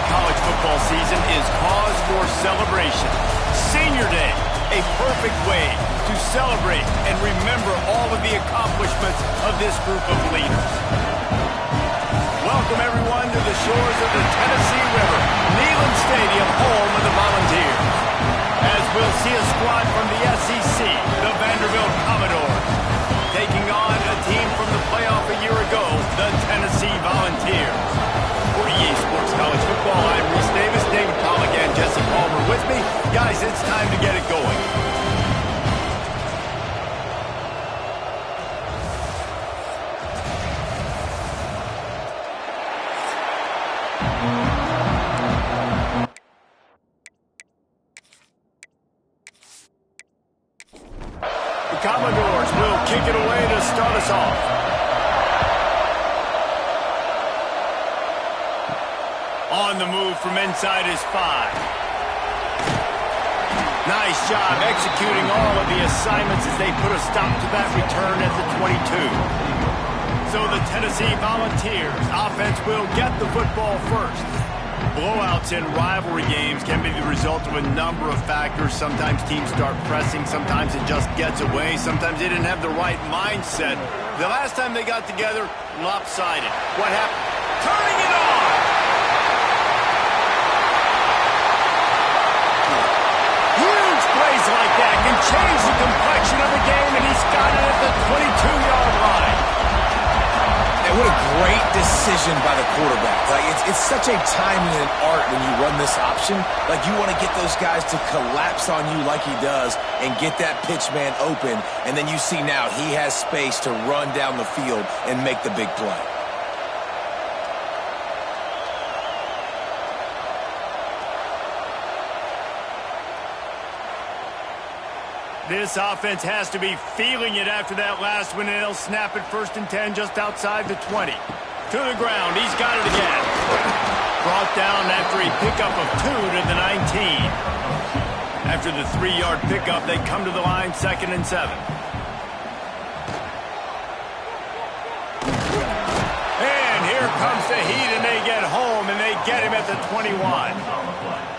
college football season is cause for celebration. Senior Day, a perfect way to celebrate and remember all of the accomplishments of this group of leaders. Welcome, everyone, to the shores of the Tennessee River, Neyland Stadium, home of the Volunteers. As we'll see a squad from the SEC, the Vanderbilt Commodores, taking on a team from the playoff a year ago, the Tennessee Volunteers. For EA Sports College Football, I'm Reese Davis, David Pollack, and Jesse Palmer with me. Guys, it's time to get it going. The Commodores will kick it away to start us off. On the move from inside his 5. Nice job executing all of the assignments as they put a stop to that return at the 22. So the Tennessee Volunteers offense will get the football first. Blowouts in rivalry games can be the result of a number of factors. Sometimes teams start pressing, sometimes it just gets away, sometimes they didn't have the right mindset. The last time they got together, lopsided. What happened? Turning it on! Huge plays like that can change the complexion of the game, and he's got it at the 22-yard line. And what a great decision by the quarterback. Like it's such a timing and art when you run this option. Like you want to get those guys to collapse on you like he does and get that pitch man open. And then you see now he has space to run down the field and make the big play. This offense has to be feeling it after that last one, and they'll snap it 1st and 10 just outside the 20. To the ground, he's got it again. Brought down after a pickup of 2 to the 19. After the 3-yard pickup, they come to the line 2nd and 7. And here comes the heat, and they get home, and they get him at the 21.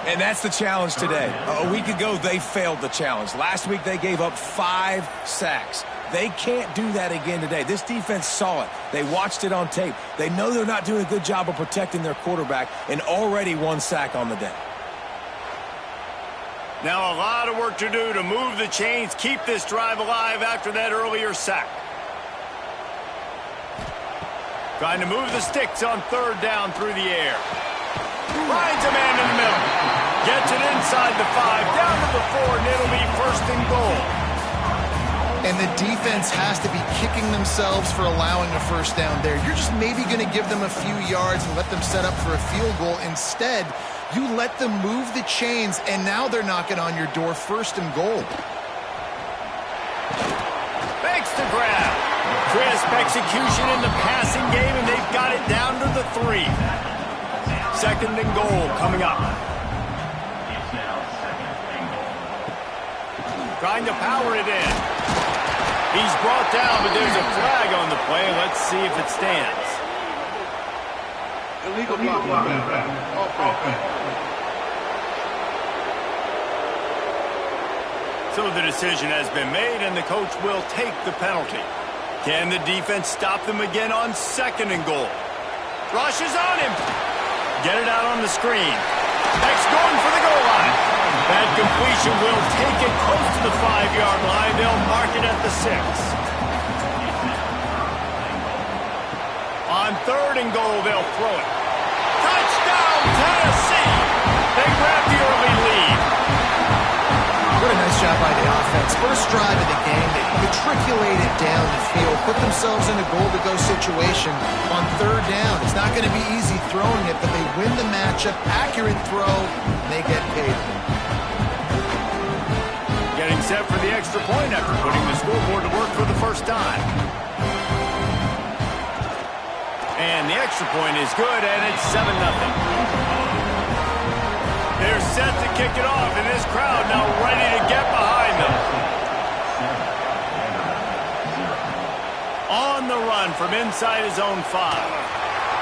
And that's the challenge today. A week ago, they failed the challenge. Last week, they gave up 5 sacks. They can't do that again today. This defense saw it. They watched it on tape. They know they're not doing a good job of protecting their quarterback, and already 1 sack on the day. Now a lot of work to do to move the chains, keep this drive alive after that earlier sack. Trying to move the sticks on 3rd down through the air. Finds a man in the middle. Gets it inside the 5, down to the 4, and it'll be 1st and goal. And the defense has to be kicking themselves for allowing a 1st down there. You're just maybe going to give them a few yards and let them set up for a field goal. Instead, you let them move the chains, and now they're knocking on your door 1st and goal. Makes the grab. Crisp execution in the passing game, and they've got it down to the 3. 2nd and goal coming up. Trying to power it in. He's brought down, but there's a flag on the play. Let's see if it stands. Illegal block. So the decision has been made, and the coach will take the penalty. Can the defense stop them again on 2nd and goal? Rushes on him. Get it out on the screen. Next going for the goal line. That completion will take it close to the 5-yard line. They'll mark it at the 6. On 3rd and goal, they'll throw it. Touchdown, Tennessee! They grab the early lead. What a nice job by the offense. First drive of the game, they matriculated down the field, put themselves in a goal-to-go situation on 3rd down. It's not going to be easy throwing it, but they win the matchup. Accurate throw, and they get paid. Getting set for the extra point after putting the scoreboard to work for the first time. And the extra point is good, and it's 7-0. They're set to kick it off, and this crowd now ready to get behind them. On the run from inside his own 5.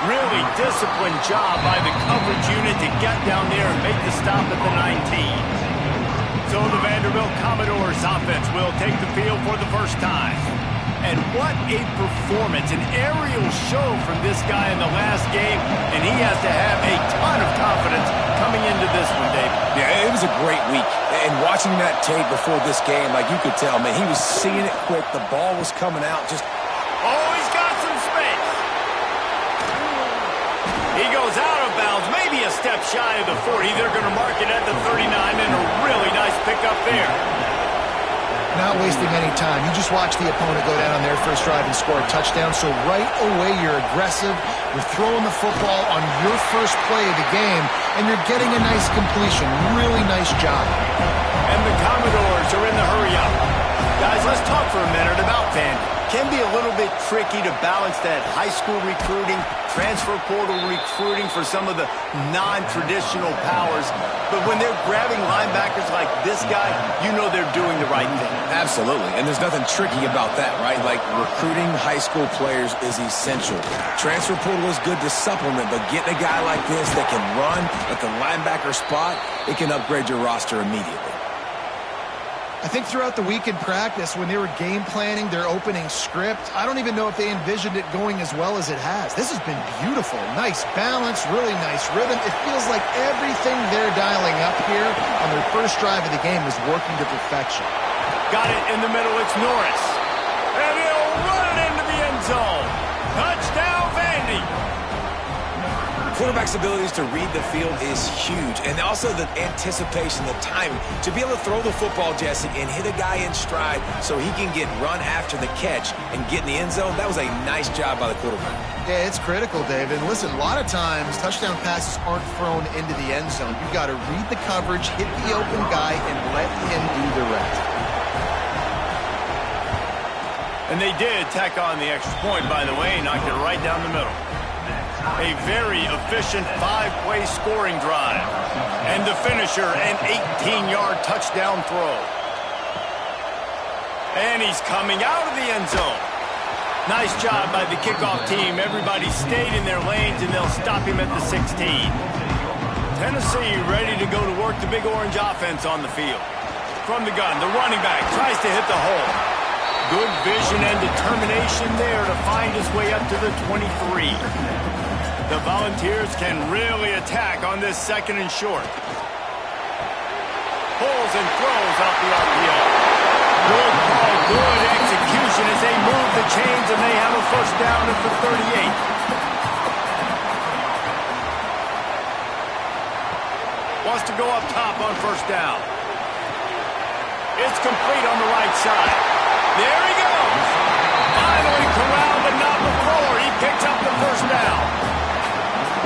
Really disciplined job by the coverage unit to get down there and make the stop at the 19. So the Vanderbilt Commodores offense will take the field for the first time. And what a performance, an aerial show from this guy in the last game, and he has to have a ton of confidence coming into this one, Dave. Yeah, it was a great week. And watching that tape before this game, like you could tell, man, he was seeing it quick. The ball was coming out just... Oh, he's got some space. He goes out of bounds, maybe a step shy of the 40. They're going to mark it at the 39, and a really nice pickup there. Not wasting any time. You just watch the opponent go down on their first drive and score a touchdown. So right away, you're aggressive. You're throwing the football on your first play of the game, and you're getting a nice completion. Really nice job. And the Commodores are in the hurry-up. Guys, let's talk for a minute about Vandy. Can be a little bit tricky to balance that high school recruiting, transfer portal recruiting for some of the non-traditional powers. But when they're grabbing linebackers like this guy, you know they're doing the right thing. Absolutely, and there's nothing tricky about that, right? Like, recruiting high school players is essential. Transfer portal is good to supplement, but getting a guy like this that can run at the linebacker spot, it can upgrade your roster immediately. I think throughout the week in practice, when they were game planning their opening script, I don't even know if they envisioned it going as well as it has. This has been beautiful. Nice balance, really nice rhythm. It feels like everything they're dialing up here on their first drive of the game is working to perfection. Got it in the middle. It's Norris. And he'll run it into the end zone. Touchdown, Vandy. Quarterback's abilities to read the field is huge, and also the anticipation, the timing. To be able to throw the football, Jesse, and hit a guy in stride so he can get run after the catch and get in the end zone, that was a nice job by the quarterback. Yeah, it's critical, David. And listen, a lot of times, touchdown passes aren't thrown into the end zone. You've got to read the coverage, hit the open guy, and let him do the rest. And they did tack on the extra point, by the way, knocked it right down the middle. A very efficient 5-play scoring drive. And the finisher, an 18-yard touchdown throw. And he's coming out of the end zone. Nice job by the kickoff team. Everybody stayed in their lanes, and they'll stop him at the 16. Tennessee ready to go to work the Big Orange offense on the field. From the gun, the running back tries to hit the hole. Good vision and determination there to find his way up to the 23. The Volunteers can really attack on this second and short. Pulls and throws off the RPO. Good call, good execution as they move the chains, and they have a first down at the 38. Wants to go up top on first down. It's complete on the right side. There he goes. Finally corralled, but not before. He picks up the first down.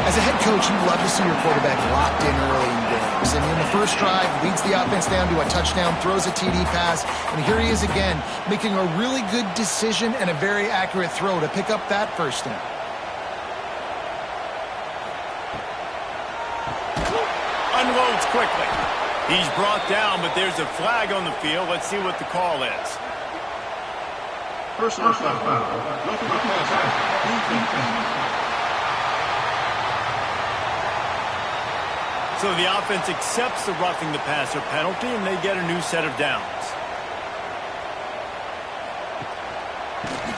As a head coach, you love to see your quarterback locked in early in games. And in the first drive, leads the offense down to a touchdown, throws a TD pass, and here he is again, making a really good decision and a very accurate throw to pick up that first down. Unloads quickly. He's brought down, but there's a flag on the field. Let's see what the call is. Personal foul. So the offense accepts the roughing the passer penalty, and they get a new set of downs.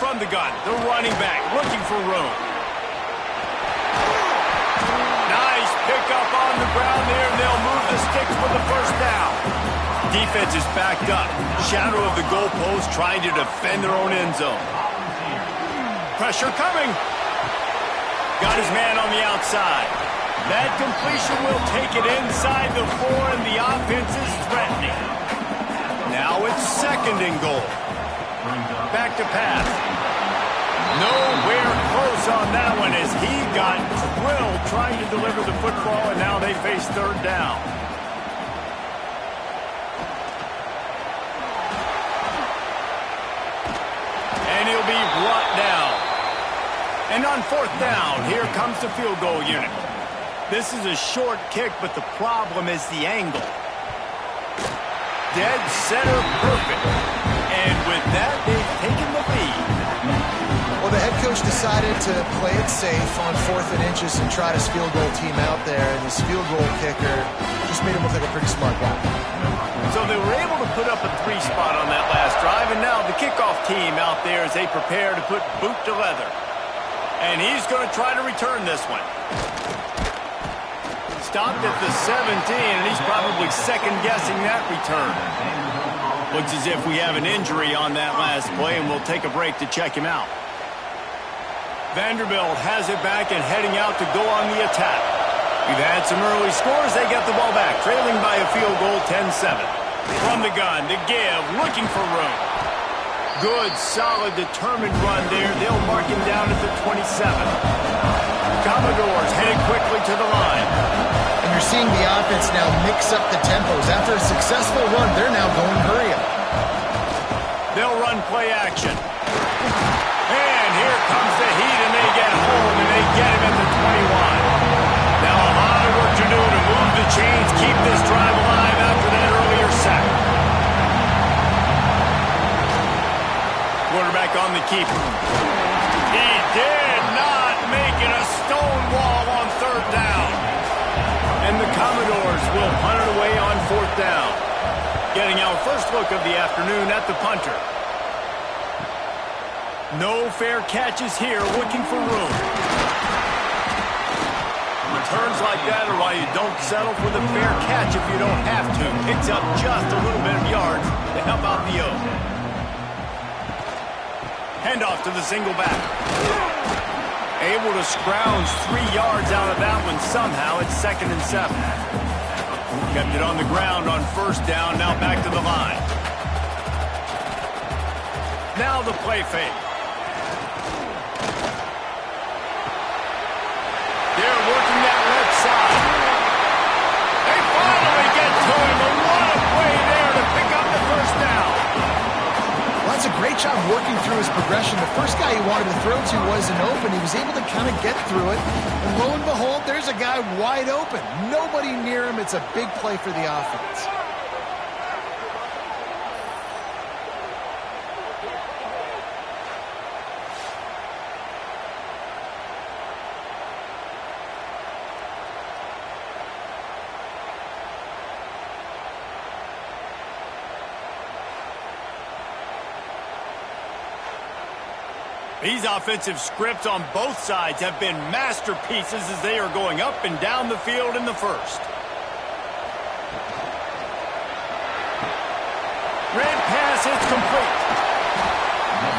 From the gun, the running back looking for room. Nice pickup on the ground there, and they'll move the sticks for the first down. Defense is backed up. Shadow of the goalpost trying to defend their own end zone. Pressure coming. Got his man on the outside. That completion will take it inside the 4, and the offense is threatening. Now it's second and goal. Back to pass. Nowhere close on that one as he got drilled trying to deliver the football, and now they face third down. And he'll be brought down. And on fourth down, here comes the field goal unit. This is a short kick, but the problem is the angle. Dead center perfect. And with that, they've taken the lead. Well, the head coach decided to play it safe on 4th and inches and try his field goal team out there, and his field goal kicker just made him look like a pretty smart guy. So they were able to put up a 3 spot on that last drive, and now the kickoff team out there as they prepare to put boot to leather. And he's going to try to return this one. Stopped at the 17, and he's probably second-guessing that return. Looks as if we have an injury on that last play, and we'll take a break to check him out. Vanderbilt has it back and heading out to go on the attack. We've had some early scores. They get the ball back, trailing by a field goal, 10-7. From the gun to give, looking for room. Good, solid, determined run there. They'll mark him down at the 27. Commodores headed quickly to the line. And you're seeing the offense now mix up the tempos. After a successful run, they're now going hurry up. They'll run play action. And here comes the heat, and they get home, and they get him at the 21. Now a lot of work to do to move the chains, keep this drive alive after that earlier sack. Quarterback on the keeper. He did not make it a stone wall on 3rd down. And the Commodores will punt it away on 4th down. Getting our first look of the afternoon at the punter. No fair catches here, looking for room. Returns like that are why you don't settle for the fair catch if you don't have to. Picks up just a little bit of yards to help out the O. Handoff to the single back. Able to scrounge 3 yards out of that one somehow. It's 2nd and 7. Kept it on the ground on 1st down. Now back to the line. Now the play fake. They're working that left side. They finally get to him. And what a play there to pick up the 1st down. Well, that's a great job working through his progression. The first guy he wanted to throw to wasn't open. He was able to kind of get through it. And lo and behold, there's a guy wide open. Nobody near him. It's a big play for the offense. These offensive scripts on both sides have been masterpieces as they are going up and down the field in the 1st. Red pass, it's complete.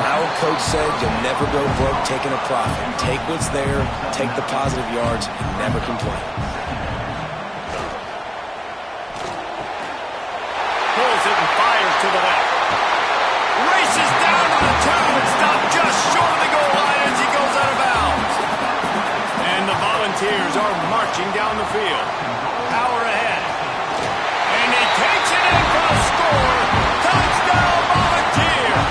Our coach said you'll never go broke taking a profit. Take what's there, take the positive yards, and never complain. Pulls it and fires to the left. Races down to the 2 and stopped just short of the goal line as he goes out of bounds. And the Volunteers are marching down the field. Power ahead. And he takes it in for a score. Touchdown, Volunteers!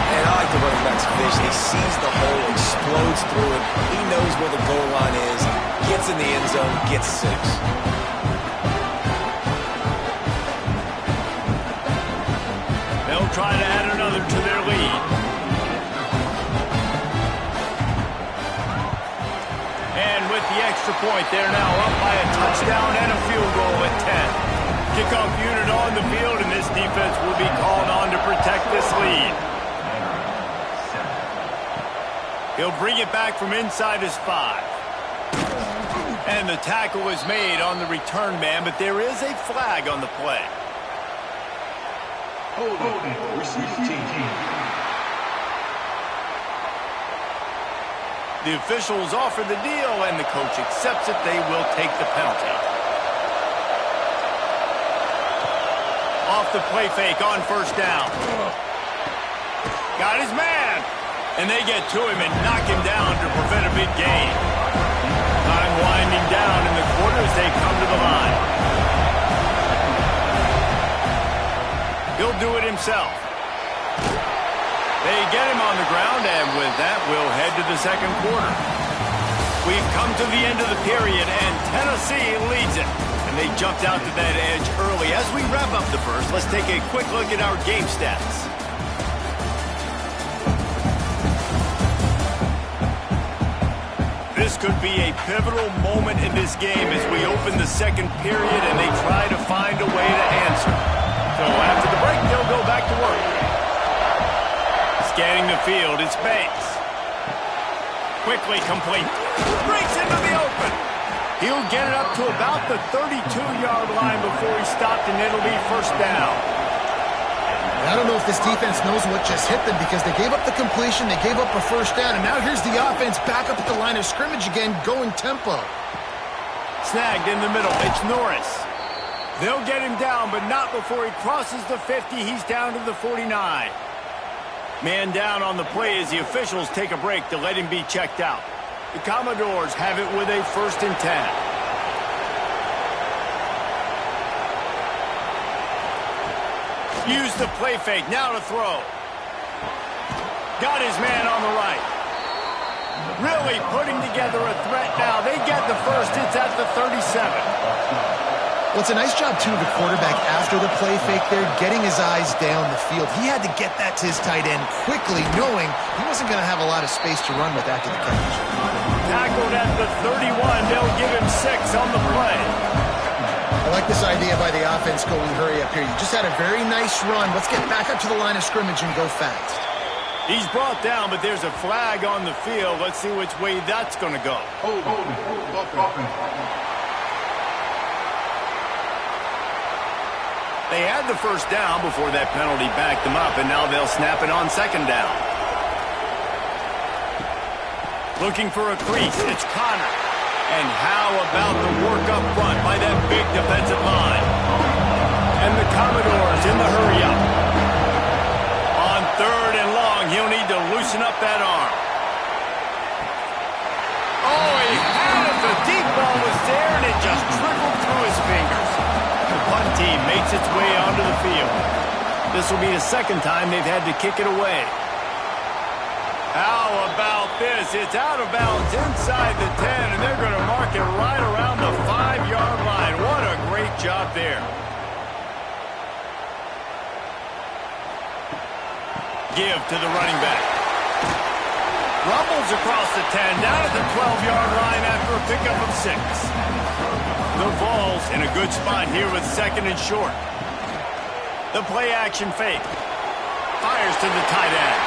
And I like the running back's vision. He sees the hole, explodes through it. He knows where the goal line is, gets in the end zone, gets 6. They'll try to add another to their lead. And with the extra point, they're now up by a touchdown and a field goal at 10. Kickoff unit on the field, and this defense will be called on to protect this lead. He'll bring it back from inside his 5. And the tackle is made on the return man, but there is a flag on the play. The officials offer the deal, and the coach accepts it. They will take the penalty. Off the play fake on 1st down. Got his man. And they get to him and knock him down to prevent a big gain. Time winding down in the quarter as they come to the line. He'll do it himself. They get him on the ground, and with that, we'll head to the 2nd quarter. We've come to the end of the period, and Tennessee leads it. And they jumped out to that edge early. As we wrap up the 1st, let's take a quick look at our game stats. This could be a pivotal moment in this game as we open the second period and they try to find a way to answer. So after the break, they'll go back to work. Scanning the field, it's Banks. Quickly complete. Breaks into the open. He'll get it up to about the 32-yard line before he stopped, and it'll be first down. I don't know if this defense knows what just hit them because they gave up the completion, they gave up a first down, and now here's the offense back up at the line of scrimmage again, going tempo. Snagged in the middle. It's Norris. They'll get him down, but not before he crosses the 50. He's down to the 49. Man down on the play as the officials take a break to let him be checked out. The Commodores have it with a 1st and 10. Use the play fake. Now to throw. Got his man on the right. Really putting together a threat now. They get the first. It's at the 37. Well, it's a nice job, too, of the quarterback after the play fake there, getting his eyes down the field. He had to get that to his tight end quickly, knowing he wasn't going to have a lot of space to run with after the catch. Tackled at the 31. They'll give him 6 on the play. I like this idea by the offense going hurry up here. You just had a very nice run. Let's get back up to the line of scrimmage and go fast. He's brought down, but there's a flag on the field. Let's see which way that's going to go. They had the first down before that penalty backed them up, and now they'll snap it on 2nd down. Looking for a crease. It's Connor. And how about the work up front by that big defensive line? And the Commodores in the hurry up. On 3rd and long, he'll need to loosen up that arm. Oh, he had it. The deep ball was there, and it just trickled through his fingers. The punt team makes its way onto the field. This will be the 2nd time they've had to kick it away. How about this? It's out of bounds inside the 10, and they're going to mark it right around the 5-yard line. What a great job there. Give to the running back. Rumbles across the 10, down at the 12-yard line after a pickup of 6. The Vols in a good spot here with 2nd and short. The play action fake. Fires to the tight end.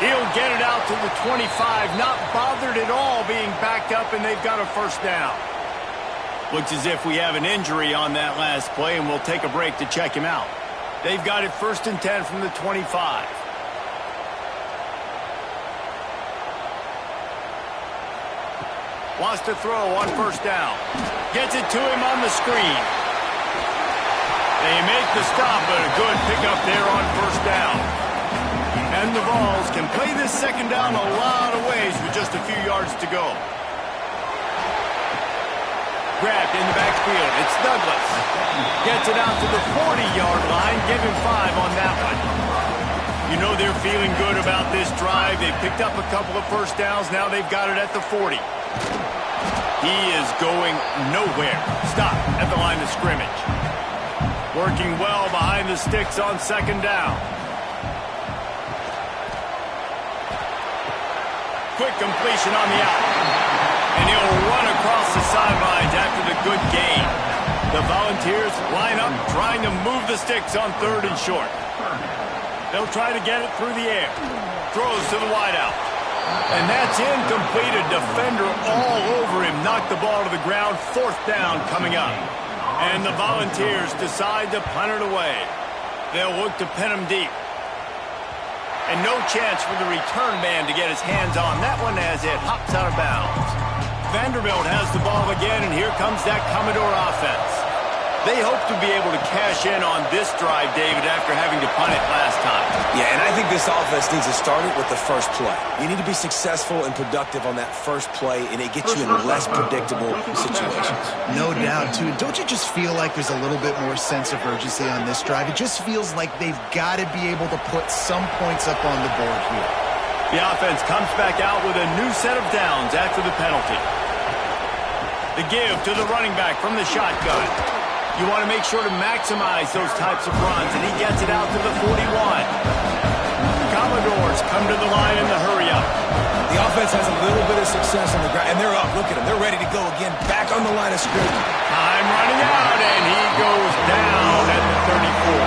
He'll get it out to the 25, not bothered at all being backed up, and they've got a first down. Looks as if we have an injury on that last play, and we'll take a break to check him out. They've got it 1st and 10 from the 25. Wants to throw on 1st down. Gets it to him on the screen. They make the stop, but a good pickup there on 1st down. And the Vols can play this 2nd down a lot of ways with just a few yards to go. Grabbed in the backfield. It's Douglas. Gets it out to the 40-yard line. Give him 5 on that one. You know they're feeling good about this drive. They picked up a couple of first downs. Now they've got it at the 40. He is going nowhere. Stop at the line of scrimmage. Working well behind the sticks on 2nd down. Quick completion on the out. And he'll run across the sidelines after the good gain. The Volunteers line up trying to move the sticks on 3rd and short. They'll try to get it through the air. Throws to the wideout. And that's incomplete. A defender all over him. Knocked the ball to the ground. 4th down coming up. And the Volunteers decide to punt it away. They'll look to pin him deep. And no chance for the return man to get his hands on that one as it hops out of bounds. Vanderbilt has the ball again, and here comes that Commodore offense. They hope to be able to cash in on this drive, David, after having to punt it last time. Yeah, and I think this offense needs to start it with the first play. You need to be successful and productive on that first play, and it gets you in less predictable situations. No doubt, too. Don't you just feel like there's a little bit more sense of urgency on this drive? It just feels like they've got to be able to put some points up on the board here. The offense comes back out with a new set of downs after the penalty. The give to the running back from the shotgun. You want to make sure to maximize those types of runs, and he gets it out to the 41. Commodores come to the line in the hurry-up. The offense has a little bit of success on the ground, and they're up. Look at them. They're ready to go again. Back on the line of scrimmage. Time running out, and he goes down at the 34.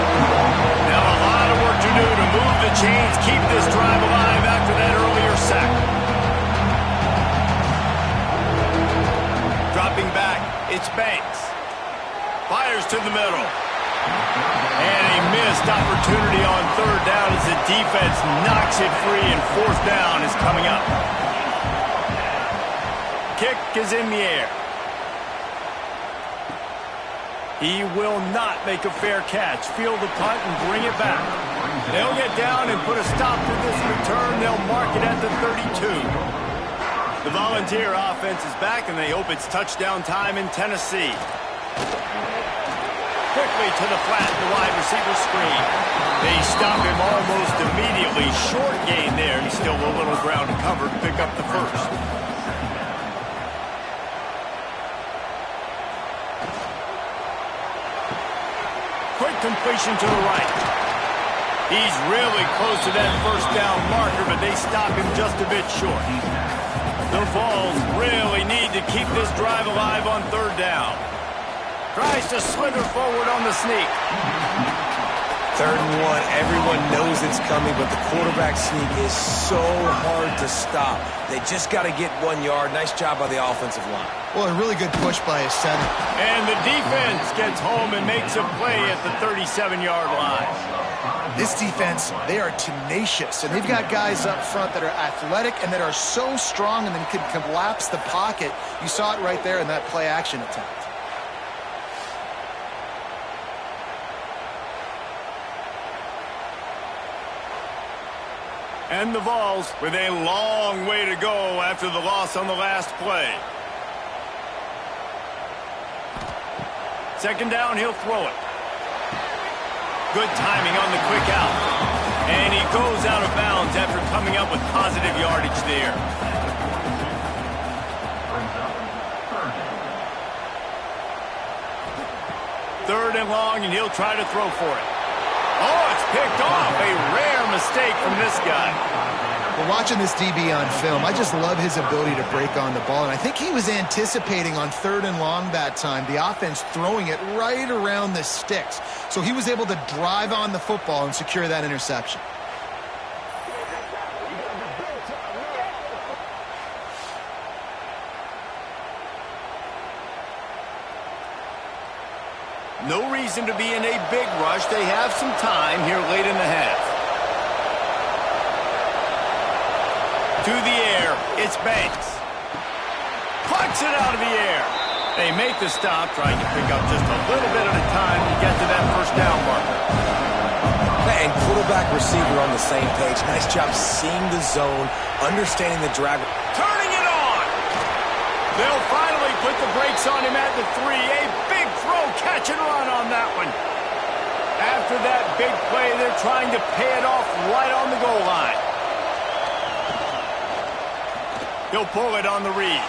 Now a lot of work to do to move the chains, keep this drive alive after that earlier sack. Dropping back, it's Banks. Fires to the middle. And a missed opportunity on third down as the defense knocks it free, and fourth down is coming up. Kick is in the air. He will not make a fair catch. Field the punt and bring it back. They'll get down and put a stop to this return. They'll mark it at the 32. The Volunteer offense is back, and they hope it's touchdown time in Tennessee. Quickly to the flat, the wide receiver screen. They stop him almost immediately. Short gain there, and still a little ground to cover to pick up the first. Quick completion to the right. He's really close to that first down marker, but they stop him just a bit short. The Vols really need to keep this drive alive on third down. Tries to slither forward on the sneak. 3rd and 1. Everyone knows it's coming, but the quarterback sneak is so hard to stop. They just got to get 1 yard. Nice job by the offensive line. Well, a really good push by his center. And the defense gets home and makes a play at the 37-yard line. This defense, they are tenacious, and they've got guys up front that are athletic and that are so strong and then can collapse the pocket. You saw it right there in that play-action attempt. And the Vols with a long way to go after the loss on the last play. 2nd down, he'll throw it. Good timing on the quick out. And he goes out of bounds after coming up with positive yardage there. Third and long, and he'll try to throw for it. Oh, it's picked off. A rare mistake from this guy. Well, watching this DB on film, I just love his ability to break on the ball. And I think he was anticipating on 3rd and long that time, the offense throwing it right around the sticks. So he was able to drive on the football and secure that interception. No reason to be in a big rush. They have some time here late in the half. To the air, it's Banks. Plucks it out of the air. They make the stop, trying to pick up just a little bit at a time to get to that first down marker. And quarterback receiver on the same page. Nice job seeing the zone, understanding the drag. Turning it on. They'll finally put the brakes on him at the 3. A big throw, catch and run on that one. After that big play, they're trying to pay it off right on the goal line. He'll pull it on the read.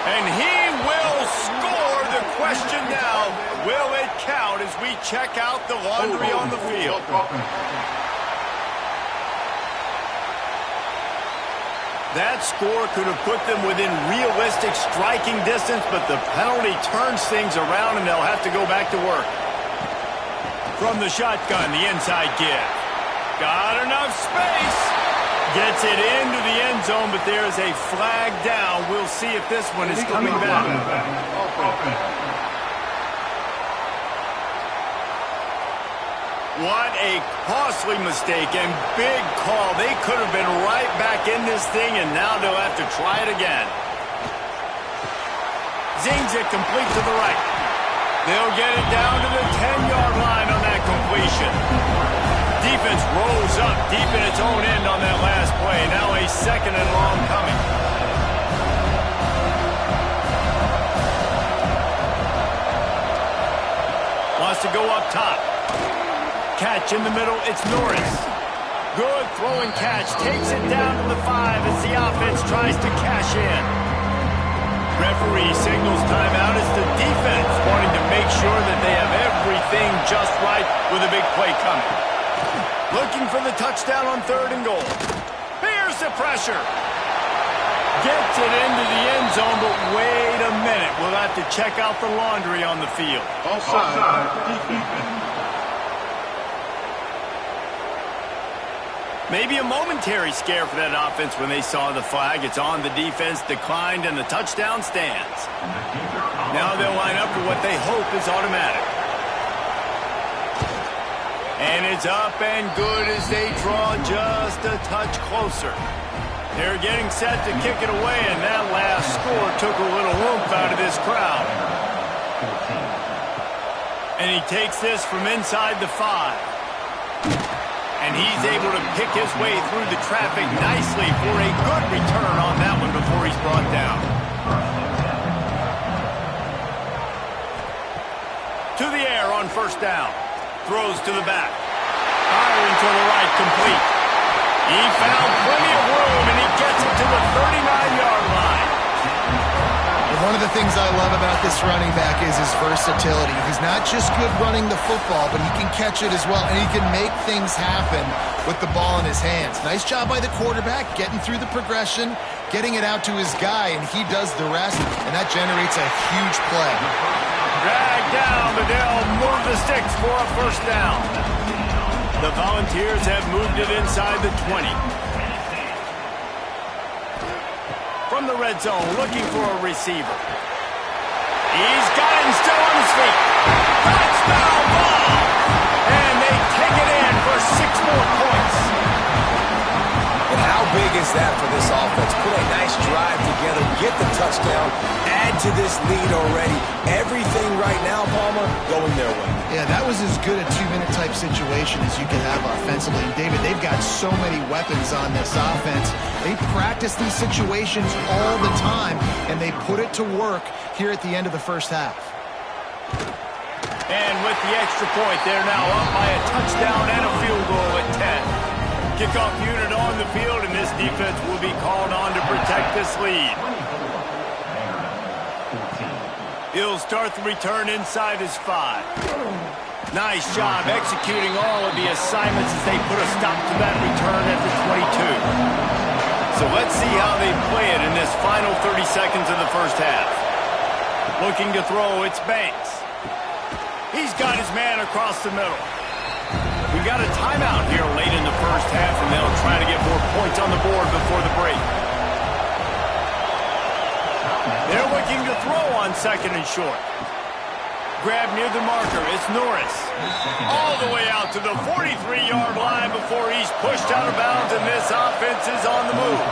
And he will score. The question now, will it count as we check out the laundry on the field? That score could have put them within realistic striking distance, but the penalty turns things around, and they'll have to go back to work. From the shotgun, the inside give. Got enough space. Gets it into the end zone, but there is a flag down. We'll see if this one is coming back. What a costly mistake and big call. They could have been right back in this thing, and now they'll have to try it again. Zings it complete to the right. They'll get it down to the 10-yard line on that completion. Defense rolls up deep in its own end on that last play. Now a 2nd and long coming. Wants to go up top. Catch in the middle, it's Norris. Good throwing catch, takes it down to the 5 as the offense tries to cash in. Referee signals timeout as the defense wanting to make sure that they have everything just right with a big play coming. Looking for the touchdown on 3rd and goal. Here's the pressure. Gets it into the end zone, but wait a minute. We'll have to check out the laundry on the field. Maybe a momentary scare for that offense when they saw the flag. It's on, the defense declined, and the touchdown stands. Now they'll line up for what they hope is automatic. And it's up and good as they draw just a touch closer. They're getting set to kick it away, and that last score took a little oomph out of this crowd. And he takes this from inside the 5. And he's able to pick his way through the traffic nicely for a good return on that one before he's brought down. To the air on first down. Throws to the back. Firing to the right, complete. He found plenty of room, and he gets it to the 39-yard line. One of the things I love about this running back is his versatility. He's not just good running the football, but he can catch it as well, and he can make things happen with the ball in his hands. Nice job by the quarterback, getting through the progression, getting it out to his guy, and he does the rest, and that generates a huge play. Dragged down, but they'll move the sticks for a first down. The Volunteers have moved it inside the 20. From the red zone, looking for a receiver. He's got him still on his feet. Touchdown ball! And they take it in for 6 more points. And how big is that for this offense? Put a nice drive together, get the touchdown, add to this lead already. Everything right now, Palmer, going their way. Yeah, that was as good a 2-minute type situation as you can have offensively. And David, they've got so many weapons on this offense. They practice these situations all the time, and they put it to work here at the end of the first half. And with the extra point, they're now up by a touchdown and a field goal at 10. Kickoff unit on the field, and this defense will be called on to protect this lead. He'll start the return inside his 5. Nice job executing all of the assignments as they put a stop to that return at the 22. So let's see how they play it in this final 30 seconds of the first half. Looking to throw, it's Banks. He's got his man across the middle. We got a timeout here late in the first half, and they'll try to get more points on the board before the break. They're looking to throw on second and short. Grab near the marker. It's Norris. All the way out to the 43-yard line before he's pushed out of bounds, and this offense is on the move.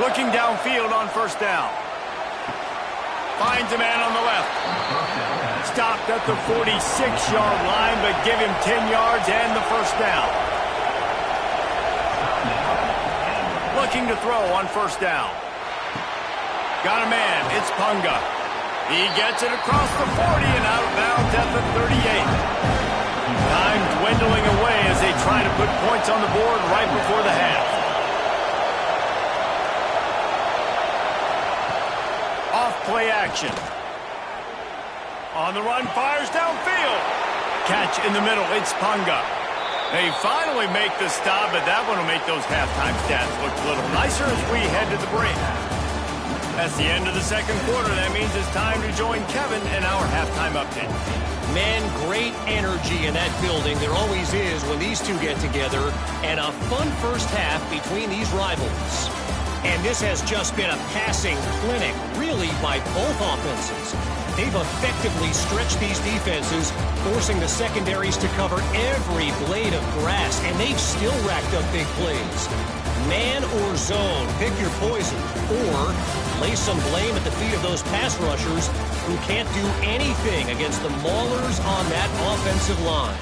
Looking downfield on first down. Finds a man on the left. Stopped at the 46-yard line, but give him 10 yards and the first down. Looking to throw on first down. Got a man. It's Punga. He gets it across the 40 and out of bounds at the 38. Time dwindling away as they try to put points on the board right before the half. Off play action. On the run, fires downfield. Catch in the middle. It's Punga. They finally make the stop, but that one will make those halftime stats look a little nicer as we head to the break. That's the end of the second quarter. That means it's time to join Kevin in our halftime update. Man, great energy in that building. There always is when these two get together. And a fun first half between these rivals. And this has just been a passing clinic, really, by both offenses. They've effectively stretched these defenses, forcing the secondaries to cover every blade of grass, and they've still racked up big plays. Man or zone, pick your poison, or lay some blame at the feet of those pass rushers who can't do anything against the maulers on that offensive line.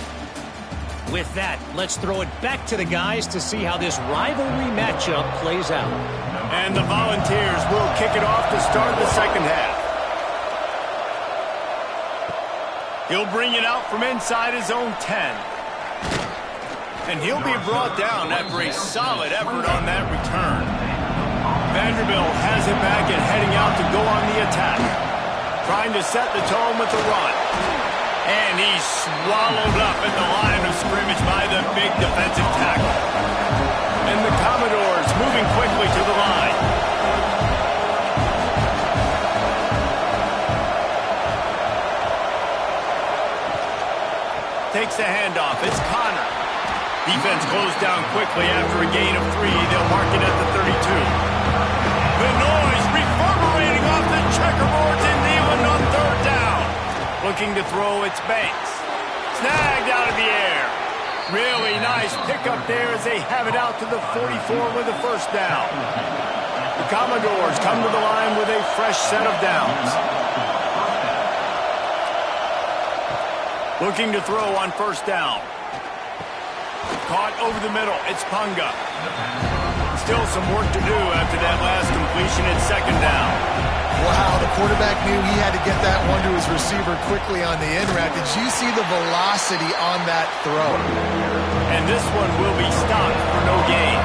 With that, let's throw it back to the guys to see how this rivalry matchup plays out. And the Volunteers will kick it off to start the second half. He'll bring it out from inside his own 10. And he'll be brought down after a solid effort on that return. Vanderbilt has it back and heading out to go on the attack. Trying to set the tone with the run. And he's swallowed up at the line of scrimmage by the big defensive tackle. And the Commodores moving quickly to the line. Takes the handoff. It's Connor. Defense closed down quickly after a gain of 3. They'll mark it at the 32. The noise reverberating off the checkerboards in Neyland on 3rd down. Looking to throw, it's Banks. Snagged out of the air. Really nice pickup there as they have it out to the 44 with a 1st down. The Commodores come to the line with a fresh set of downs. Looking to throw on 1st down. Caught over the middle. It's Punga. Still some work to do after that last completion at 2nd down. Wow, the quarterback knew he had to get that one to his receiver quickly on the in route. Did you see the velocity on that throw? And this one will be stopped for no gain.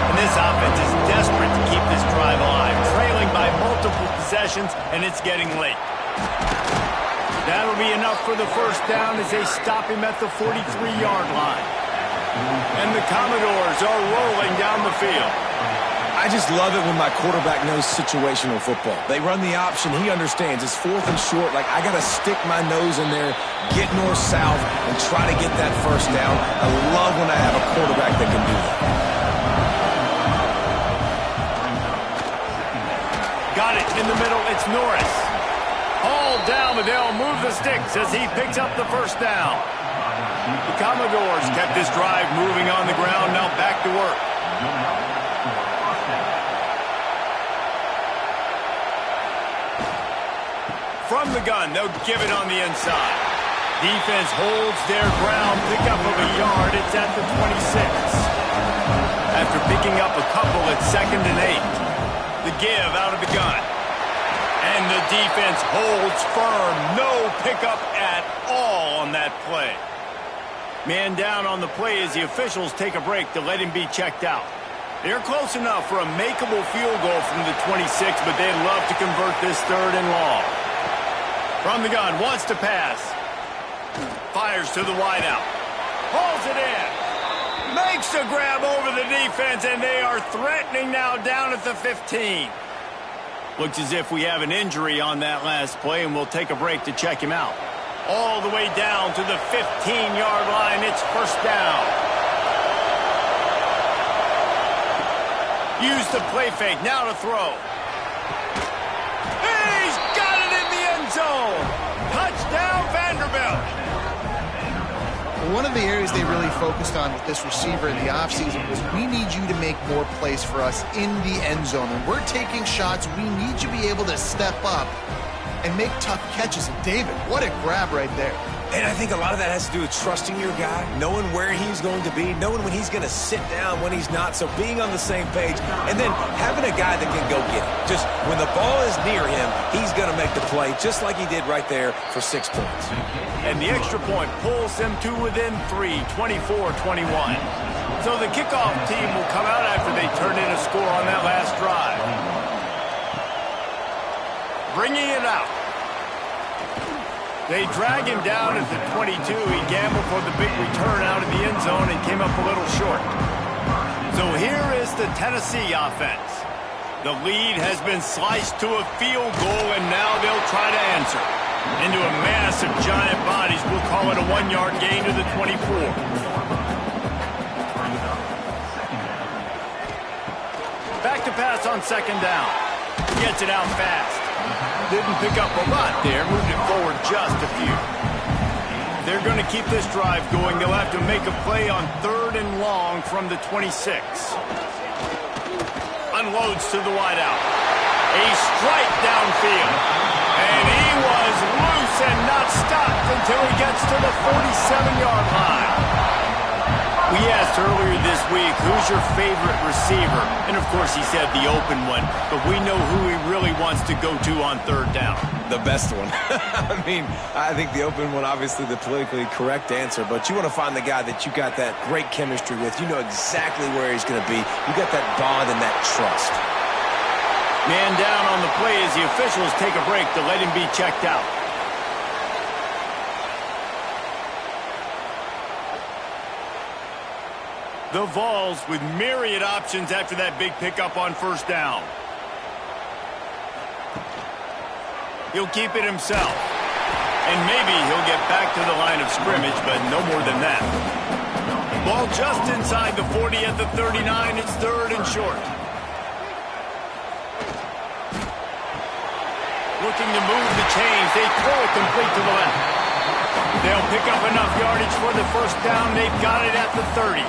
And this offense is desperate to keep this drive alive, trailing by multiple possessions, and it's getting late. That'll be enough for the 1st down as they stop him at the 43-yard line. And the Commodores are rolling down the field. I just love it when my quarterback knows situational football. They run the option. He understands. It's 4th and short. Like, I got to stick my nose in there, get north-south, and try to get that 1st down. I love when I have a quarterback that can do that. Got it in the middle. It's Norris. All down, but they'll move the sticks as he picks up the 1st down. The Commodores kept this drive moving on the ground. Now back to work. From the gun, they'll give it on the inside. Defense holds their ground, pick up of a yard. It's at the 26. After picking up a couple at 2nd and 8. The give out of the gun. And the defense holds firm. No pickup at all on that play. Man down on the play as the officials take a break to let him be checked out. They're close enough for a makeable field goal from the 26, but they'd love to convert this 3rd and long. From the gun, wants to pass. Fires to the wideout. Hauls it in. Makes a grab over the defense, and they are threatening now down at the 15. Looks as if we have an injury on that last play, and we'll take a break to check him out. All the way down to the 15-yard line. It's 1st down. Use the play fake. Now to throw. He's got it in the end zone. Touchdown, Vanderbilt. One of the areas they really focused on with this receiver in the offseason was we need you to make more plays for us in the end zone. When we're taking shots, we need you to be able to step up and make tough catches. And David, what a grab right there. And I think a lot of that has to do with trusting your guy, knowing where he's going to be, knowing when he's going to sit down, when he's not, so being on the same page, and then having a guy that can go get it. Just when the ball is near him, he's going to make the play, just like he did right there for 6 points. And the extra point pulls them to within 3, 24-21. So the kickoff team will come out after they turn in a score on that last drive. Bringing it out. They drag him down at the 22. He gambled for the big return out of the end zone and came up a little short. So here is the Tennessee offense. The lead has been sliced to a field goal, and now they'll try to answer. Into a mass of giant bodies. We'll call it a 1-yard gain to the 24. Back to pass on 2nd down. Gets it out fast. Didn't pick up a lot there. Moved it forward just a few. They're going to keep this drive going. They'll have to make a play on 3rd and long from the 26. Unloads to the wideout. A strike downfield. And he was loose and not stopped until he gets to the 47-yard line. We asked earlier this week, who's your favorite receiver? And, of course, he said the open one. But we know who he really wants to go to on 3rd down. The best one. I mean, I think the open one, obviously the politically correct answer. But you want to find the guy that you got that great chemistry with. You know exactly where he's going to be. You got that bond and that trust. Man down on the play as the officials take a break to let him be checked out. The Vols with myriad options after that big pickup on first down. He'll keep it himself. And maybe he'll get back to the line of scrimmage, but no more than that. Ball just inside the 40 at the 39. It's third and short. Looking to move the chains. They throw it complete to the left. They'll pick up enough yardage for the first down. They've got it at the 30.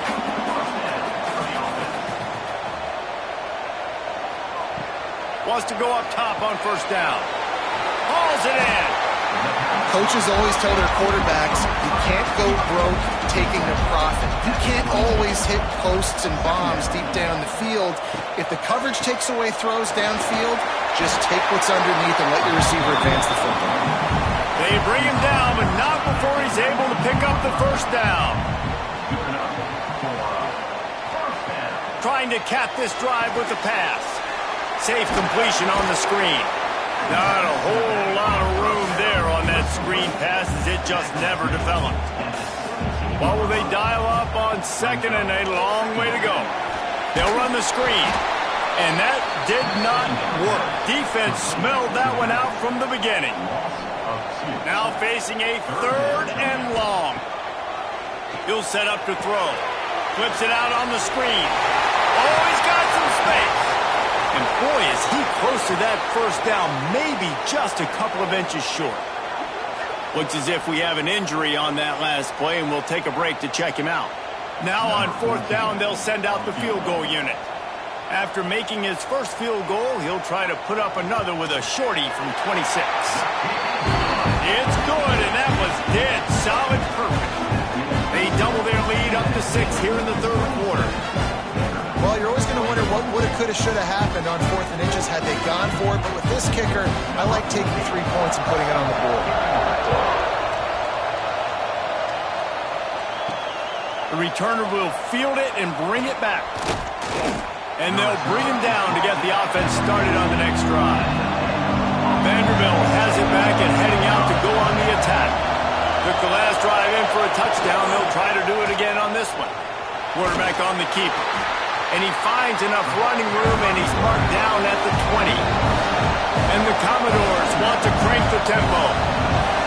Wants to go up top on first down. Hauls it in. Coaches always tell their quarterbacks, you can't go broke taking a profit. You can't always hit posts and bombs deep down the field. If the coverage takes away throws downfield, just take what's underneath and let your receiver advance the football. They bring him down, but not before he's able to pick up the first down. Trying to cap this drive with a pass. Safe completion on the screen. Not a whole lot of room there on that screen pass as it just never developed. What will they dial up on second and a long way to go? They'll run the screen. And that did not work. Defense smelled that one out from the beginning. Now facing a third and long. He'll set up to throw. Flips it out on the screen. Oh, he's got some space. And boy, is he close to that first down, maybe just a couple of inches short. Looks as if we have an injury on that last play, and we'll take a break to check him out. Now on fourth down, they'll send out the field goal unit. After making his first field goal, he'll try to put up another with a shorty from 26. It's good, and that was dead solid perfect. They double their lead up to 6 here in the third quarter. Well, you're always going to wonder what woulda, coulda, shoulda happened on fourth and inches had they gone for it. But with this kicker, I like taking 3 points and putting it on the board. The returner will field it and bring it back. And they'll bring him down to get the offense started on the next drive. Vanderbilt has it back and heading out to go on the attack. Took the last drive in for a touchdown. They'll try to do it again on this one. Quarterback on the keeper. And he finds enough running room, and he's marked down at the 20. And the Commodores want to crank the tempo.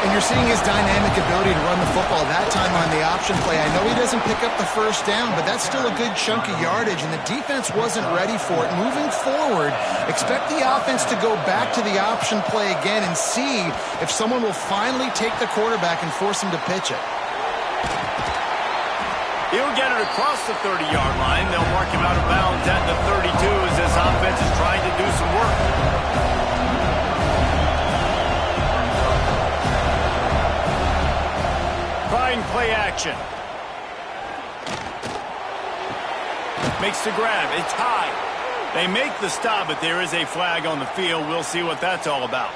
And you're seeing his dynamic ability to run the football that time on the option play. I know he doesn't pick up the first down, but that's still a good chunk of yardage, and the defense wasn't ready for it. Moving forward, expect the offense to go back to the option play again and see if someone will finally take the quarterback and force him to pitch it. He'll get it across the 30-yard line. They'll mark him out of bounds at the 32 as this offense is trying to do some work. Trying play action. Makes the grab. It's high. They make the stop, but there is a flag on the field. We'll see what that's all about.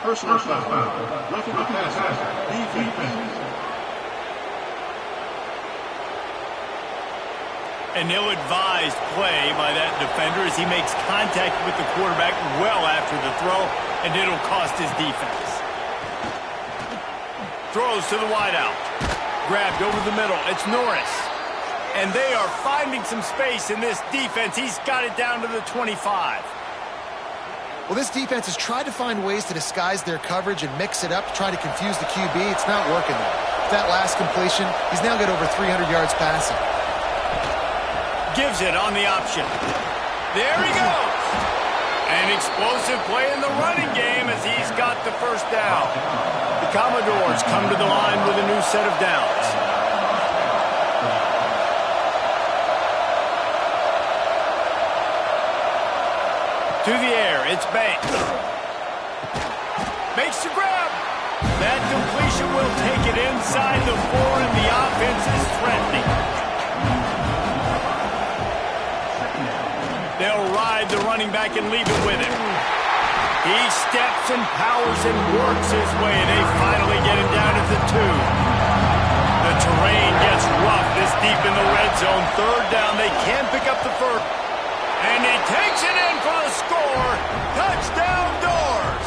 Personal foul. Roughing the passer. Defense. An ill-advised play by that defender as he makes contact with the quarterback well after the throw, and it'll cost his defense. Throws to the wideout. Grabbed over the middle. It's Norris. And they are finding some space in this defense. He's got it down to the 25. Well, this defense has tried to find ways to disguise their coverage and mix it up, try to confuse the QB. It's not working though. That last completion, he's now got over 300 yards passing. Gives it on the option. There he goes. An explosive play in the running game as he's got the first down. The Commodores come to the line with a new set of downs. To the air, it's Banks. Makes the grab. That completion will take it inside the 4, and the offense is threatening. They'll ride the running back and leave it with him. He steps and powers and works his way. They finally get him down at the 2. The terrain gets rough this deep in the red zone. Third down, they can pick up the first. And he takes it in for the score. Touchdown, Doors.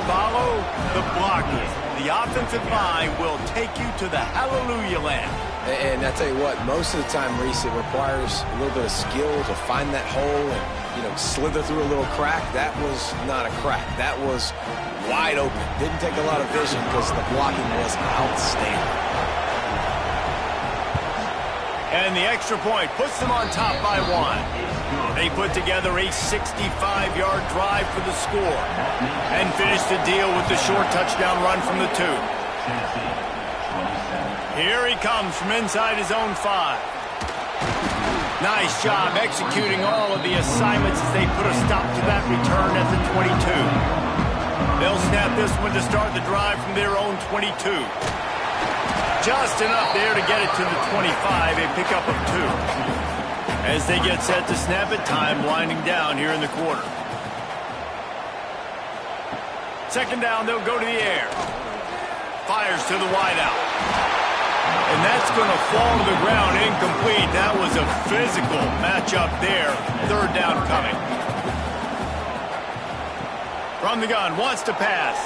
Follow the blocking. The offensive line will take you to the hallelujah land. And I tell you what, most of the time, Reese, it requires a little bit of skill to find that hole and, slither through a little crack. That was not a crack. That was wide open. Didn't take a lot of vision because the blocking was outstanding. And the extra point puts them on top by 1. They put together a 65-yard drive for the score and finished the deal with the short touchdown run from the 2. Here he comes from inside his own 5. Nice job executing all of the assignments as they put a stop to that return at the 22. They'll snap this one to start the drive from their own 22. Just enough there to get it to the 25, a pickup of 2. As they get set to snap it, time winding down here in the quarter. Second down, they'll go to the air. Fires to the wideout. And that's going to fall to the ground incomplete. That was a physical matchup there. Third down coming. From the gun, wants to pass.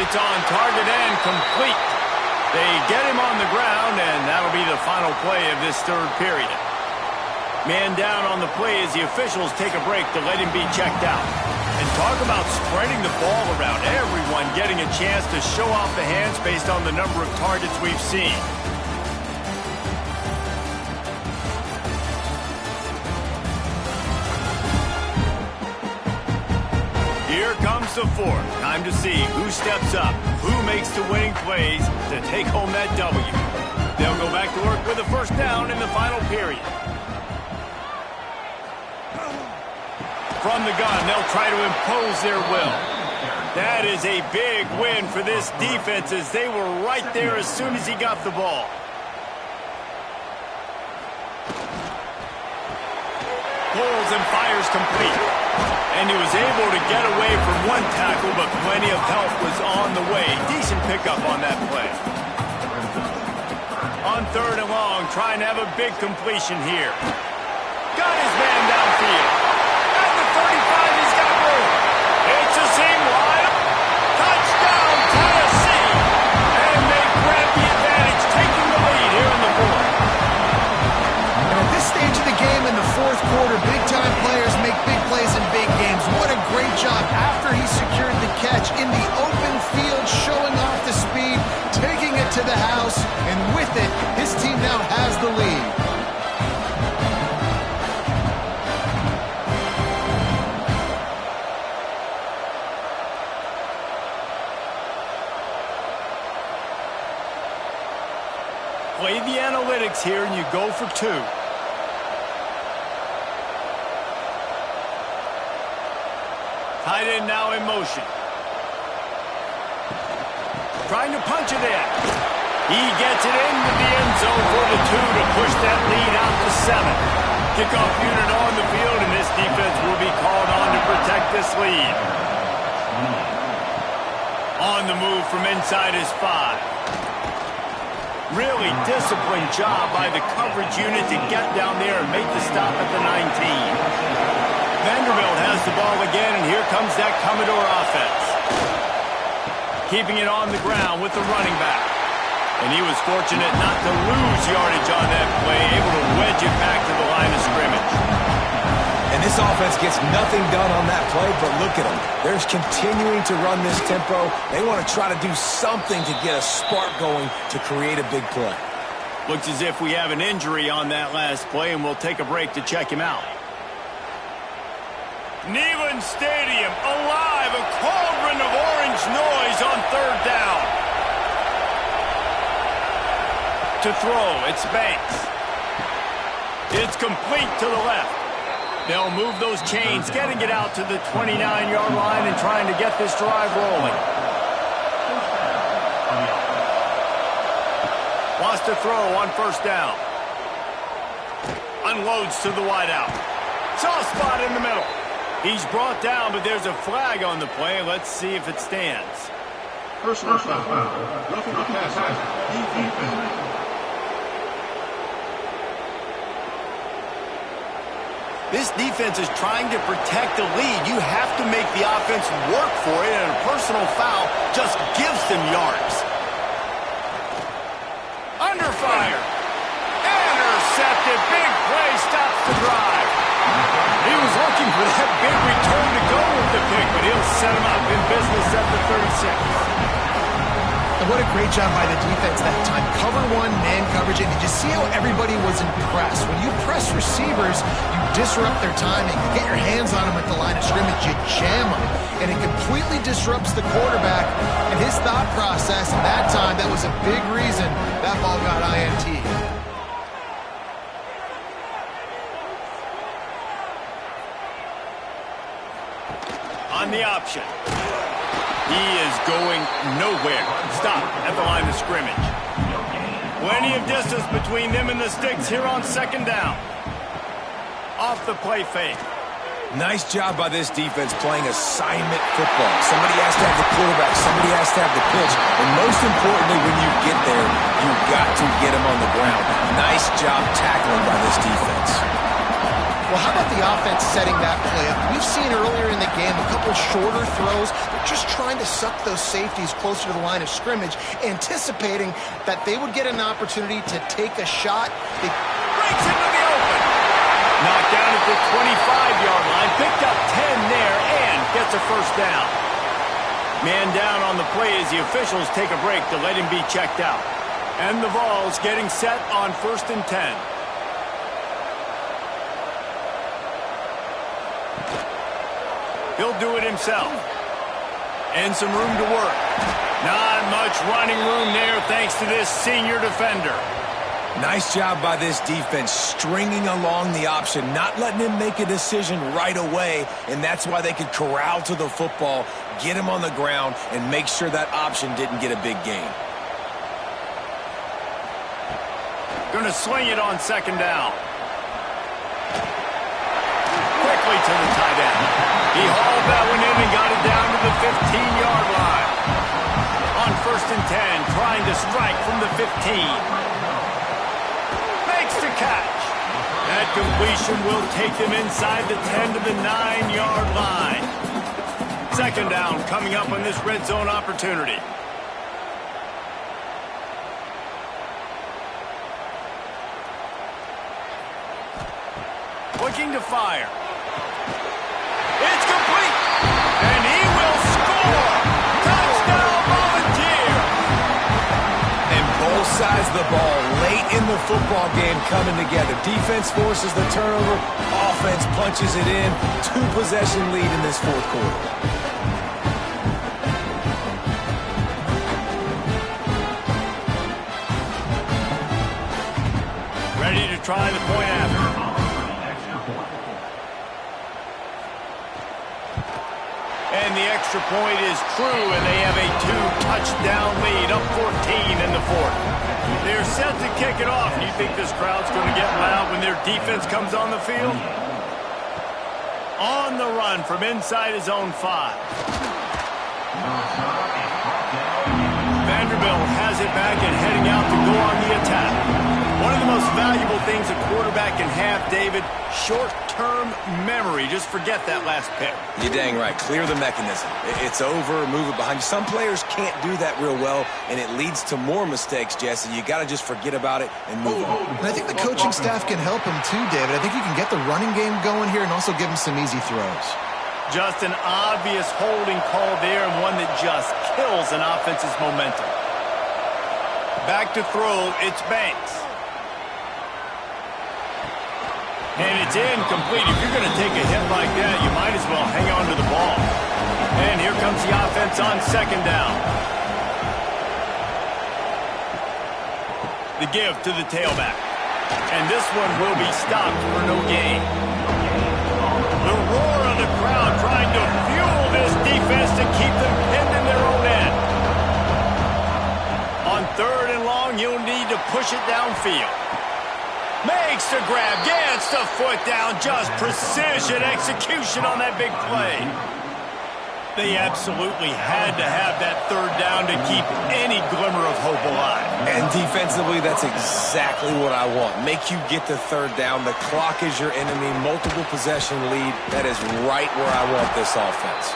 It's on target and complete. They get him on the ground, and that'll be the final play of this third period. Man down on the play as the officials take a break to let him be checked out. And talk about spreading the ball around. Everyone getting a chance to show off the hands based on the number of targets we've seen. Here comes the 4th. Time to see who steps up, who makes the winning plays to take home that W. They'll go back to work with a first down in the final period. From the gun, they'll try to impose their will. That is a big win for this defense as they were right there as soon as he got the ball. Pulls and fires complete. And he was able to get away from one tackle, but plenty of help was on the way. Decent pickup on that play. On 3rd and long, trying to have a big completion here. Got his man downfield. 35, he's got room. It's a seam wide. Touchdown, Tennessee. And they grab the advantage, taking the lead here in the 4th. And at this stage of the game in the 4th quarter, big-time players make big plays in big games. What a great job after he secured the catch in the open field, showing off the speed, taking it to the house, and with it, his team now has the lead. Play the analytics here, and you go for 2. Tight end now in motion. Trying to punch it in. He gets it into the end zone for the 2 to push that lead out to 7. Kickoff unit on the field, and this defense will be called on to protect this lead. On the move from inside his 5. Really disciplined job by the coverage unit to get down there and make the stop at the 19. Vanderbilt has the ball again, and here comes that Commodore offense. Keeping it on the ground with the running back. And he was fortunate not to lose yardage on that play, able to wedge it back to the line of scrimmage. And this offense gets nothing done on that play, but look at them. They're continuing to run this tempo. They want to try to do something to get a spark going to create a big play. Looks as if we have an injury on that last play, and we'll take a break to check him out. Neyland Stadium alive, a cauldron of orange noise on 3rd down. To throw, it's Banks. It's complete to the left. They'll move those chains, getting it out to the 29-yard line and trying to get this drive rolling. Wants to throw on 1st down. Unloads to the wideout. Soft spot in the middle. He's brought down, but there's a flag on the play. Let's see if it stands. Personal foul. Roughing the passer. This defense is trying to protect the lead. You have to make the offense work for it, and a personal foul just gives them yards. intercepted. Big play stops the drive. He was looking for that big return to go with the pick, but he'll set him up in business at the 36. And what a great job by the defense that time. Cover one, man coverage, and did you see how everybody was impressed? When you press receivers, you disrupt their timing. You get your hands on them at the line of scrimmage, you jam them, and it completely disrupts the quarterback and his thought process. And that time, that was a big reason that ball got INT. On the option. He is going nowhere. Stop at the line of scrimmage. Plenty of distance between them and the sticks here on second down. Off the play fake. Nice job by this defense playing assignment football. Somebody has to have the quarterback. Somebody has to have the pitch. And most importantly, when you get there, you've got to get him on the ground. Nice job tackling by this defense. Well, how about the offense setting that play up? We've seen earlier in the game a couple shorter throws. They're just trying to suck those safeties closer to the line of scrimmage, anticipating that they would get an opportunity to take a shot. Breaks into the open. Knocked down at the 25-yard line. Picked up 10 there and gets a first down. Man down on the play as the officials take a break to let him be checked out. And the Vols getting set on 1st and 10. He'll do it himself. And some room to work. Not much running room there thanks to this senior defender. Nice job by this defense stringing along the option, not letting him make a decision right away, and that's why they could corral to the football, get him on the ground, and make sure that option didn't get a big gain. Going to swing it on second down. Quickly to the tight end. He hauled that one in and got it down to the 15-yard line. On 1st and 10, trying to strike from the 15. Makes the catch. That completion will take them inside the 10 to the 9-yard line. Second down coming up on this red zone opportunity. Looking to fire. It's complete. And he will score. Touchdown, Volunteer. And both sides of the ball late in the football game coming together. Defense forces the turnover. Offense punches it in. 2-possession lead in this fourth quarter. Ready to try the point after. And the extra point is true, and they have a 2-touchdown lead, up 14 in the fourth. They're set to kick it off. Do you think this crowd's going to get loud when their defense comes on the field? On the run from inside his own 5. Vanderbilt has it back and heading out to go on the attack. One of the most valuable things a quarterback can have, David, short-term memory. Just forget that last pick. You're dang right. Clear the mechanism. It's over. Move it behind you. Some players can't do that real well, and it leads to more mistakes, Jesse. You got to just forget about it and move on. And I think the coaching staff can help him too, David. I think you can get the running game going here and also give him some easy throws. Just an obvious holding call there, and one that just kills an offense's momentum. Back to throw, it's Banks. And it's incomplete. If you're going to take a hit like that, you might as well hang on to the ball. And here comes the offense on second down. The give to the tailback. And this one will be stopped for no gain. The roar of the crowd trying to fuel this defense to keep them pinned in their own end. On 3rd and long, you'll need to push it downfield. Makes the grab, gets the foot down, just precision execution on that big play. They absolutely had to have that 3rd down to keep any glimmer of hope alive. And defensively, that's exactly what I want. Make you get the 3rd down. The clock is your enemy. Multiple possession lead. That is right where I want this offense.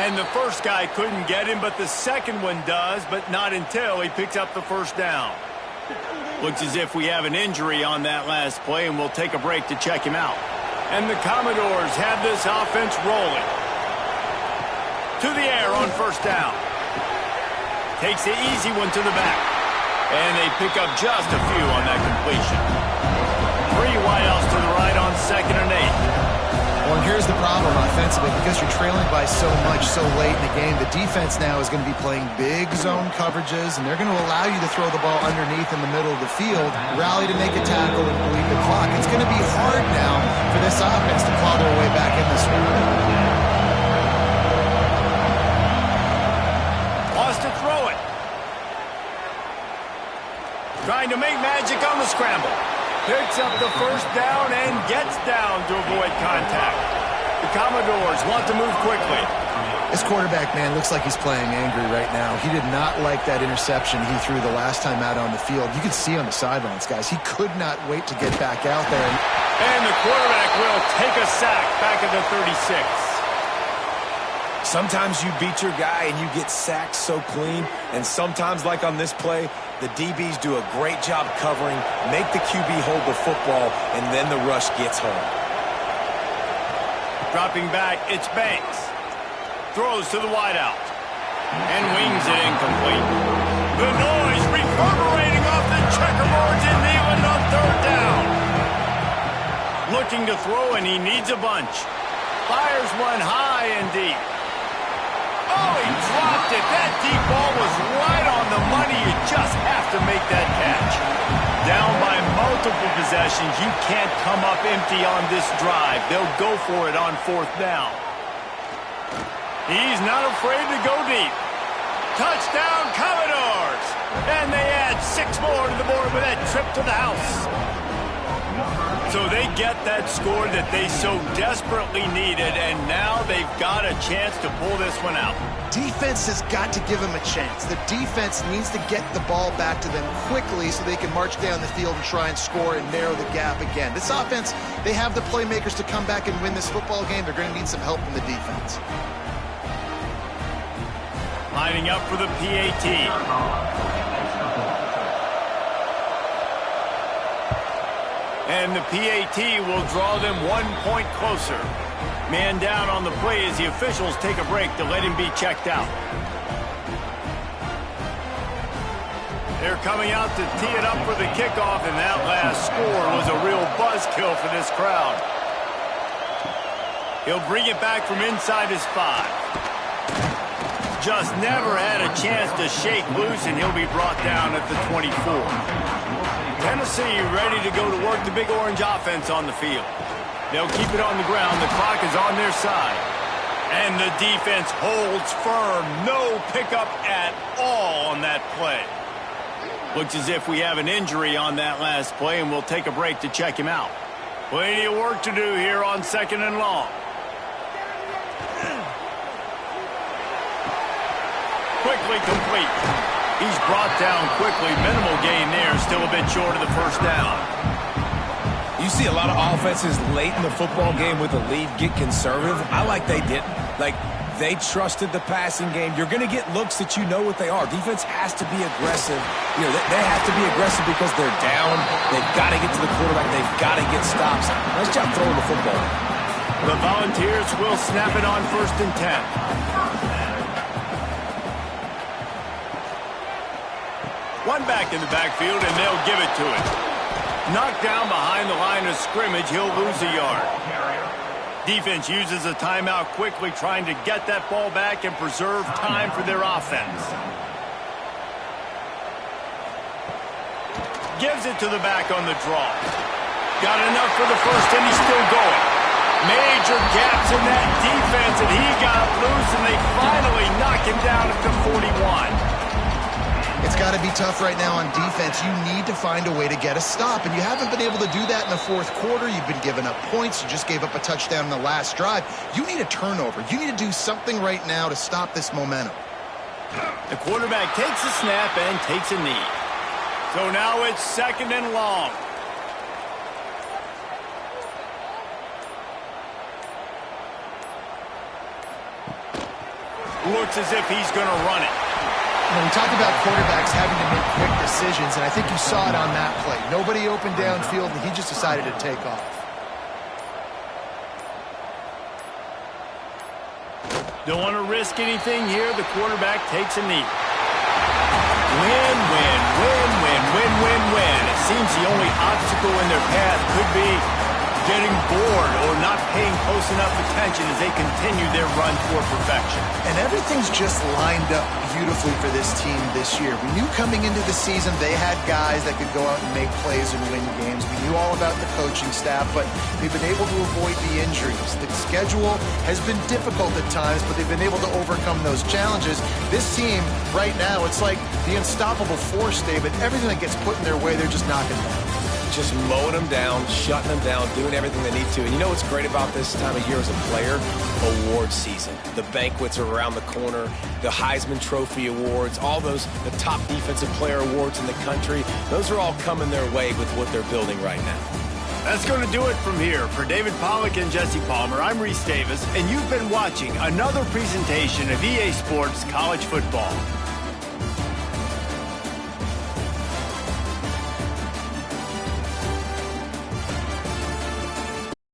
And the first guy couldn't get him, but the second one does, but not until he picks up the 1st down. Looks as if we have an injury on that last play, and we'll take a break to check him out. And the Commodores have this offense rolling. To the air on first down. Takes the easy one to the back. And they pick up just a few on that completion. 3 wideouts to the right on 2nd and 8. Well, here's the problem offensively. Because you're trailing by so much so late in the game, the defense now is going to be playing big zone coverages, and they're going to allow you to throw the ball underneath in the middle of the field, rally to make a tackle, and bleed the clock. It's going to be hard now for this offense to claw their way back in this one. Wants to throw it. Trying to make magic on the scramble. Picks up the first down and gets down to avoid contact. The Commodores want to move quickly. This quarterback, man, looks like he's playing angry right now. He did not like that interception he threw the last time out on the field. You could see on the sidelines, guys. He could not wait to get back out there. And the quarterback will take a sack back at the 36. Sometimes you beat your guy and you get sacked so clean, and sometimes, like on this play, the DBs do a great job covering, make the QB hold the football, and then the rush gets home. Dropping back, it's Banks. Throws to the wideout. And wings it incomplete. The noise reverberating off the checkerboards in Neyland on 3rd down. Looking to throw, and he needs a bunch. Fires one high and deep. Oh, he dropped it. That deep ball was right on the money. You just have to make that catch. Down by multiple possessions. You can't come up empty on this drive. They'll go for it on 4th down. He's not afraid to go deep. Touchdown, Commodores! And they add 6 more to the board with that trip to the house. So they get that score that they so desperately needed, and now they've got a chance to pull this one out. Defense has got to give them a chance. The defense needs to get the ball back to them quickly so they can march down the field and try and score and narrow the gap again. This offense, they have the playmakers to come back and win this football game. They're going to need some help from the defense. Lining up for the PAT. And the PAT will draw them 1 point closer. Man down on the play as the officials take a break to let him be checked out. They're coming out to tee it up for the kickoff, and that last score was a real buzzkill for this crowd. He'll bring it back from inside his 5. Just never had a chance to shake loose, and he'll be brought down at the 24. Tennessee ready to go to work the Big Orange offense on the field. They'll keep it on the ground. The clock is on their side. And the defense holds firm. No pickup at all on that play. Looks as if we have an injury on that last play, and we'll take a break to check him out. Plenty of work to do here on 2nd and long. Quickly complete. He's brought down quickly. Minimal gain there. Still a bit short of the 1st down. You see a lot of offenses late in the football game with the lead get conservative. I like they didn't. Like, they trusted the passing game. You're going to get looks that you know what they are. Defense has to be aggressive. You know, they have to be aggressive because they're down. They've got to get to the quarterback. They've got to get stops. Nice job throwing the football. The Volunteers will snap it on 1st and 10. One back in the backfield, and they'll give it to him. Knocked down behind the line of scrimmage, he'll lose a yard. Defense uses a timeout quickly, trying to get that ball back and preserve time for their offense. Gives it to the back on the draw. Got enough for the first, and he's still going. Major gaps in that defense, and he got loose, and they finally knock him down at the 41. It's got to be tough right now on defense. You need to find a way to get a stop, and you haven't been able to do that in the 4th quarter. You've been giving up points. You just gave up a touchdown in the last drive. You need a turnover. You need to do something right now to stop this momentum. The quarterback takes a snap and takes a knee. So now it's 2nd and long. Looks as if he's going to run it. We talk about quarterbacks having to make quick decisions, and I think you saw it on that play. Nobody opened downfield, and he just decided to take off. Don't want to risk anything here. The quarterback takes a knee. Win, win, win, win, win, win, win. It seems the only obstacle in their path could be getting bored or not paying close enough attention as they continue their run toward perfection. And everything's just lined up beautifully for this team this year. We knew coming into the season they had guys that could go out and make plays and win games. We knew all about the coaching staff, but they've been able to avoid the injuries. The schedule has been difficult at times, but they've been able to overcome those challenges. This team, right now, it's like the unstoppable force, David. Everything that gets put in their way, they're just knocking down. Just mowing them down, shutting them down, doing everything they need to. And you know what's great about this time of year as a player? Award season. The banquets are around the corner, the Heisman Trophy awards, all those, the top defensive player awards in the country. Those are all coming their way with what they're building right now. That's going to do it from here. For David Pollack and Jesse Palmer, I'm Reese Davis, and you've been watching another presentation of EA Sports College Football.